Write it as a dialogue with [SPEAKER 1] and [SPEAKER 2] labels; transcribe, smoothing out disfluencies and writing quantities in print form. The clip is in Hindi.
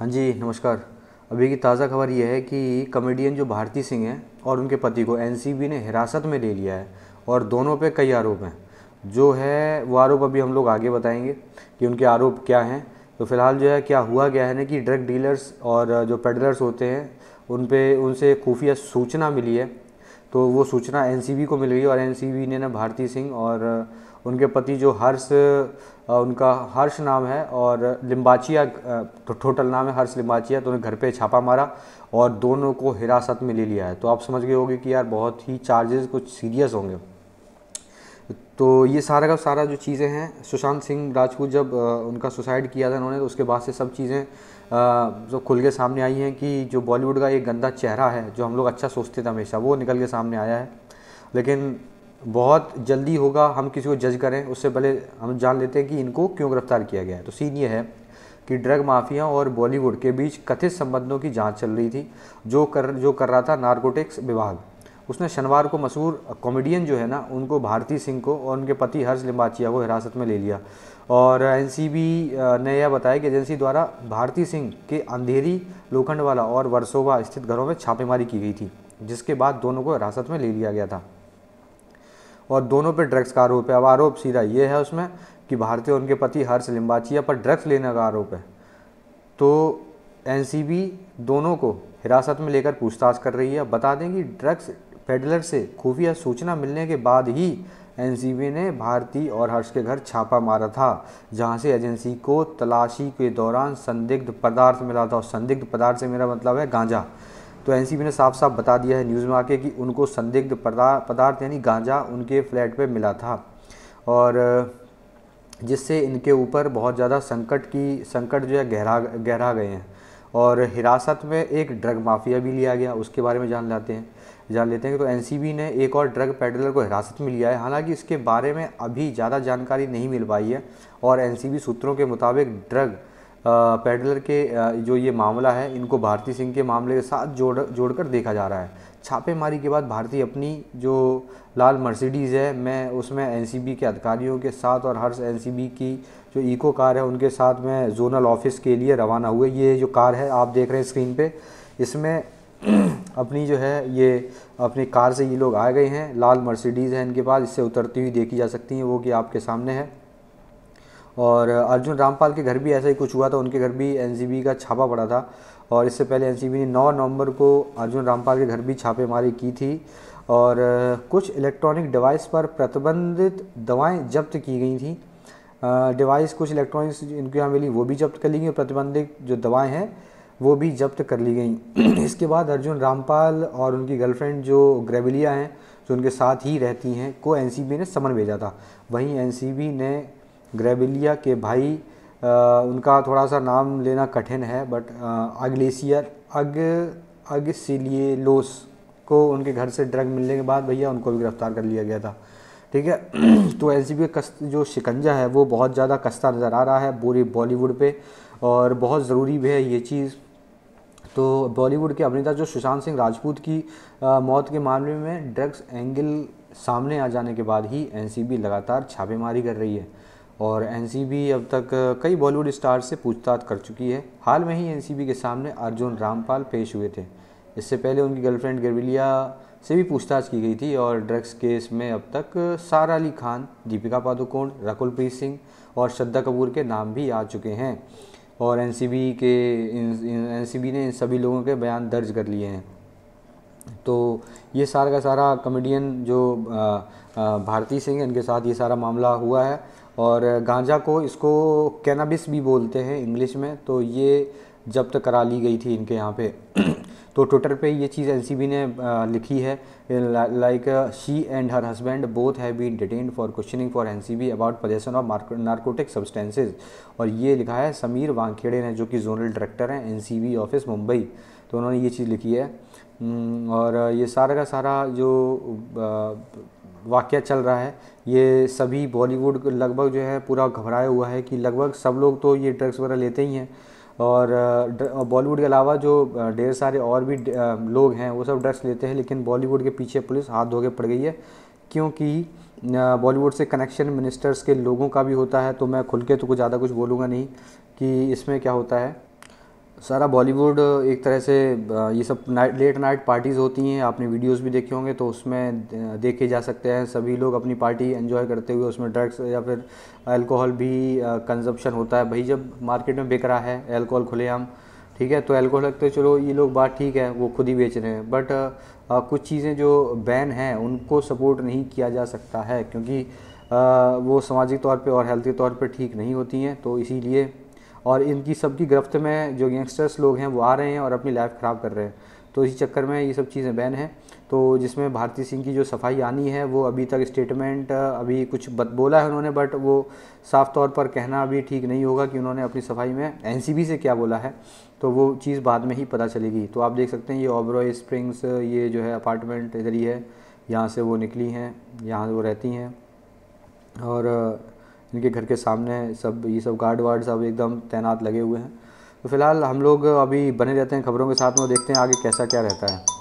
[SPEAKER 1] हाँ जी, नमस्कार। अभी की ताज़ा खबर ये है कि कॉमेडियन जो भारती सिंह हैं और उनके पति को एनसीबी ने हिरासत में ले लिया है और दोनों पे कई आरोप हैं। जो है वो आरोप अभी हम लोग आगे बताएंगे कि उनके आरोप क्या हैं। तो फिलहाल जो है क्या हुआ गया है ना कि ड्रग डीलर्स और जो पेडलर्स होते हैं उनसे खुफिया सूचना मिली है। तो वो सूचना एनसीबी को मिल गई और एनसीबी ने ना भारती सिंह और उनके पति जो उनका हर्ष नाम है और लिम्बाचिया, तो टोटल नाम है हर्ष लिम्बाचिया, तो उन्हें घर पे छापा मारा और दोनों को हिरासत में ले लिया है। तो आप समझ गए होंगे कि यार बहुत ही चार्जेस कुछ सीरियस होंगे। तो ये सारा का सारा जो चीज़ें हैं, सुशांत सिंह राजपूत जब उनका सुसाइड किया था उन्होंने, तो उसके बाद से सब चीज़ें जो खुल के सामने आई हैं कि जो बॉलीवुड का एक गंदा चेहरा है जो हम लोग अच्छा सोचते थे हमेशा, वो निकल के सामने आया है। लेकिन बहुत जल्दी होगा हम किसी को जज करें उससे पहले हम जान लेते हैं कि इनको क्यों गिरफ्तार किया गया है। तो सीन ये है कि ड्रग माफिया और बॉलीवुड के बीच कथित संबंधों की जांच चल रही थी जो कर रहा था नारकोटिक्स विभाग। उसने शनिवार को मशहूर कॉमेडियन जो है ना उनको भारती सिंह को और उनके पति हर्ष लिम्बाचिया को हिरासत में ले लिया और एनसीबी ने यह बताया कि एजेंसी द्वारा भारती सिंह के अंधेरी, लोखंडवाला और वर्सोवा स्थित घरों में छापेमारी की गई थी, जिसके बाद दोनों को हिरासत में ले लिया गया था और दोनों पे ड्रग्स का आरोप है। अब आरोप सीधा ये है उसमें कि भारती और उनके पति हर्ष लिम्बाचिया पर ड्रग्स लेने का आरोप है। तो एनसीबी दोनों को हिरासत में लेकर पूछताछ कर रही है। बता दें कि ड्रग्स पेडलर से खुफिया सूचना मिलने के बाद ही एनसीबी ने भारती और हर्ष के घर छापा मारा था, जहां से एजेंसी को तलाशी के दौरान संदिग्ध पदार्थ मिला था। और संदिग्ध पदार्थ से मेरा मतलब है गांजा। तो एनसीबी ने साफ साफ बता दिया है न्यूज़ में आके कि उनको संदिग्ध पदार्थ यानी गांजा उनके फ्लैट पे मिला था और जिससे इनके ऊपर बहुत ज़्यादा संकट जो है गहरा गए हैं। और हिरासत में एक ड्रग माफिया भी लिया गया, उसके बारे में जान लेते हैं। तो एनसीबी ने एक और ड्रग पेडलर को हिरासत में लिया है। हालांकि इसके बारे में अभी ज़्यादा जानकारी नहीं मिल पाई है और एनसीबी सूत्रों के मुताबिक ड्रग पेडलर के जो ये मामला है इनको भारती सिंह के मामले के साथ जोड़कर देखा जा रहा है। छापेमारी के बाद भारती अपनी जो लाल मर्सिडीज़ है मैं उसमें एनसीबी के अधिकारियों के साथ और हर्ष एनसीबी की जो इको कार है उनके साथ में जोनल ऑफिस के लिए रवाना हुए। ये जो कार है आप देख रहे हैं स्क्रीन पे, इसमें अपनी जो है ये अपनी कार से ये लोग आ गए हैं। लाल मर्सिडीज़ है इनके पास, इससे उतरती हुई देखी जा सकती हैं वो कि आपके सामने है। और अर्जुन रामपाल के घर भी ऐसा ही कुछ हुआ था, उनके घर भी एनसीबी का छापा पड़ा था और इससे पहले एनसीबी ने 9 नवंबर को अर्जुन रामपाल के घर भी छापेमारी की थी और कुछ इलेक्ट्रॉनिक डिवाइस पर प्रतिबंधित दवाएं जब्त की गई थी। डिवाइस कुछ इलेक्ट्रॉनिक्स इनके यहाँ मिली वो भी जब्त कर ली गई, प्रतिबंधित जो दवाएं हैं वो भी जब्त कर ली गई। इसके बाद अर्जुन रामपाल और उनकी गर्लफ्रेंड जो ग्रेविलिया हैं जो उनके साथ ही रहती हैं को एनसीबी ने समन भेजा था। वहीं एनसीबी ने ग्रेविलिया के भाई उनका थोड़ा सा नाम लेना कठिन है बट अग्लेसियर अगसिलियोस को उनके घर से ड्रग मिलने के बाद भैया उनको भी गिरफ्तार कर लिया गया था। ठीक है। तो एनसीबी का जो शिकंजा है वो बहुत ज़्यादा कसता नज़र आ रहा है पूरी बॉलीवुड पे और बहुत ज़रूरी भी है ये चीज़। तो बॉलीवुड के अभिनेता जो सुशांत सिंह राजपूत की मौत के मामले में ड्रग्स एंगल सामने आ जाने के बाद ही एनसीबी लगातार छापेमारी कर रही है और एनसीबी अब तक कई बॉलीवुड स्टार से पूछताछ कर चुकी है। हाल में ही एनसीबी के सामने अर्जुन रामपाल पेश हुए थे। इससे पहले उनकी गर्लफ्रेंड ग्रेविलिया से भी पूछताछ की गई थी और ड्रग्स केस में अब तक सारा अली खान, दीपिका पादुकोण, रकुल प्रीत सिंह और श्रद्धा कपूर के नाम भी आ चुके हैं और एनसीबी ने इन सभी लोगों के बयान दर्ज कर लिए हैं। तो ये सारा का सारा कॉमेडियन जो भारती सिंह इनके साथ ये सारा मामला हुआ है और गांजा को इसको कैनाबिस भी बोलते हैं इंग्लिश में। तो ये जब्त करा ली गई थी इनके यहाँ पे। तो ट्विटर पे ये चीज़ एनसीबी ने लिखी है like she and her husband both have been detained for questioning for NCB about possession of narcotic substances. और ये लिखा है समीर वानखेड़े ने जो कि जोनल डायरेक्टर हैं एनसीबी ऑफिस मुंबई। तो उन्होंने ये चीज़ लिखी है और ये सारा का सारा जो वाक़या चल रहा है ये सभी बॉलीवुड लगभग जो है पूरा घबराया हुआ है कि लगभग सब लोग तो ये ड्रग्स वगैरह लेते ही हैं और बॉलीवुड के अलावा जो ढेर सारे और भी लोग हैं वो सब ड्रग्स लेते हैं। लेकिन बॉलीवुड के पीछे पुलिस हाथ धो के पड़ गई है क्योंकि बॉलीवुड से कनेक्शन मिनिस्टर्स के लोगों का भी होता है। तो मैं खुल के तो कुछ ज़्यादा कुछ बोलूँगा नहीं कि इसमें क्या होता है। सारा बॉलीवुड एक तरह से ये सब लेट नाइट पार्टीज़ होती हैं, आपने वीडियोस भी देखे होंगे तो उसमें देखे जा सकते हैं सभी लोग अपनी पार्टी एंजॉय करते हुए, उसमें ड्रग्स या फिर अल्कोहल भी कंजप्शन होता है। भाई जब मार्केट में बिक रहा है अल्कोहल खुलेआम, ठीक है, तो अल्कोहल लगते चलो ये लोग बात ठीक है, वो खुद ही बेच रहे हैं, बट कुछ चीज़ें जो बैन हैं उनको सपोर्ट नहीं किया जा सकता है, क्योंकि वो सामाजिक तौर पे और हेल्थी तौर पे ठीक नहीं होती हैं। तो इसीलिए और इनकी सबकी गिरफ्त में जो यंगस्टर्स लोग हैं वो आ रहे हैं और अपनी लाइफ ख़राब कर रहे हैं, तो इसी चक्कर में ये सब चीज़ें बैन हैं। तो जिसमें भारती सिंह की जो सफाई आनी है वो अभी तक स्टेटमेंट अभी कुछ बोला है उन्होंने, बट वो साफ तौर पर कहना अभी ठीक नहीं होगा कि उन्होंने अपनी सफाई में एनसीबी से क्या बोला है, तो वो चीज़ बाद में ही पता चलेगी। तो आप देख सकते हैं ये ओबरॉय स्प्रिंग्स, ये जो है अपार्टमेंट इधर ही है, यहाँ से वो निकली हैं, यहाँ वो रहती हैं, और इनके घर के सामने सब ये सब गार्ड वार्ड सब एकदम तैनात लगे हुए हैं। तो फिलहाल हम लोग अभी बने रहते हैं खबरों के साथ में, देखते हैं आगे कैसा क्या रहता है।